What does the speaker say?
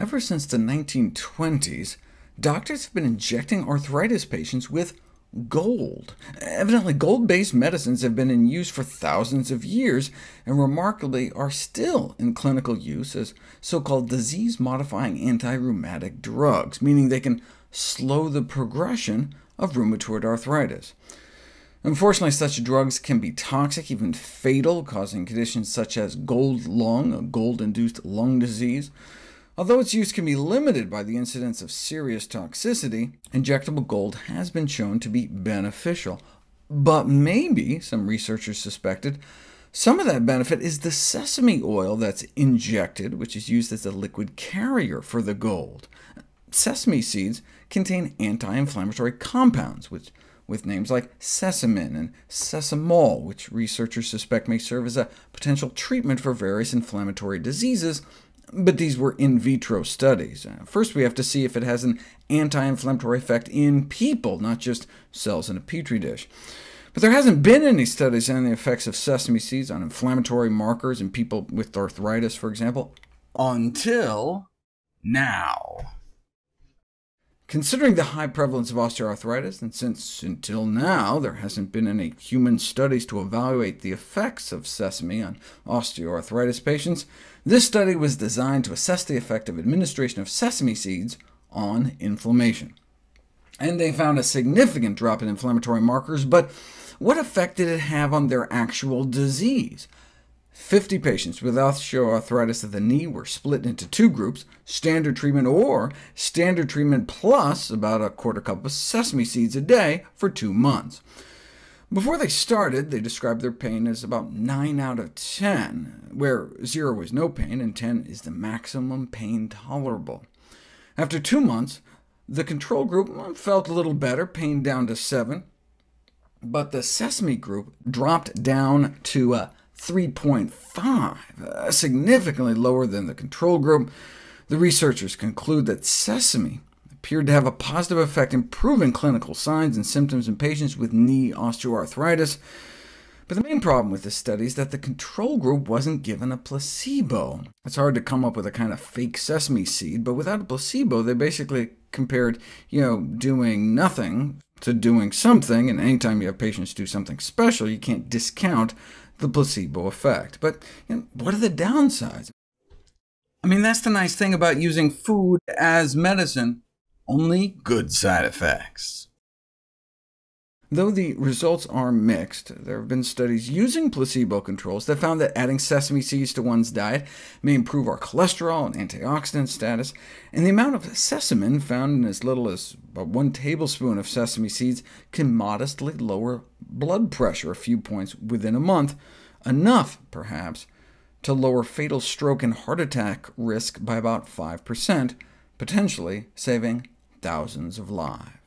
Ever since the 1920s, doctors have been injecting arthritis patients with gold. Evidently, gold-based medicines have been in use for thousands of years, and remarkably are still in clinical use as so-called disease-modifying anti-rheumatic drugs, meaning they can slow the progression of rheumatoid arthritis. Unfortunately, such drugs can be toxic, even fatal, causing conditions such as gold lung, a gold-induced lung disease. Although its use can be limited by the incidence of serious toxicity, injectable gold has been shown to be beneficial. But maybe, some researchers suspected, some of that benefit is the sesame oil that's injected, which is used as a liquid carrier for the gold. Sesame seeds contain anti-inflammatory compounds, with names like sesamin and sesamová, which researchers suspect may serve as a potential treatment for various inflammatory diseases, but these were in vitro studies. First, we have to see if it has an anti-inflammatory effect in people, not just cells in a petri dish. But there hasn't been any studies on the effects of sesame seeds on inflammatory markers in people with arthritis, for example, until now. Considering the high prevalence of osteoarthritis, and since until now there hasn't been any human studies to evaluate the effects of sesame on osteoarthritis patients, this study was designed to assess the effect of administration of sesame seeds on inflammation. And they found a significant drop in inflammatory markers, but what effect did it have on their actual disease? 50 patients with osteoarthritis of the knee were split into two groups, standard treatment or standard treatment plus about a quarter cup of sesame seeds a day for 2 months. Before they started, they described their pain as about 9 out of 10, where 0 was no pain and 10 is the maximum pain tolerable. After 2 months, the control group felt a little better, pain down to 7, but the sesame group dropped down to 3.5, significantly lower than the control group. The researchers conclude that sesame appeared to have a positive effect improving clinical signs and symptoms in patients with knee osteoarthritis. But the main problem with this study is that the control group wasn't given a placebo. It's hard to come up with a kind of fake sesame seed, but without a placebo, they basically compared doing nothing to doing something, and anytime you have patients do something special, you can't discount the placebo effect. But what are the downsides? I mean, that's the nice thing about using food as medicine. Only good side effects. Though the results are mixed, there have been studies using placebo controls that found that adding sesame seeds to one's diet may improve our cholesterol and antioxidant status, and the amount of sesamin found in as little as about 1 tablespoon of sesame seeds can modestly lower blood pressure a few points within a month, enough, perhaps, to lower fatal stroke and heart attack risk by about 5%, potentially saving thousands of lives.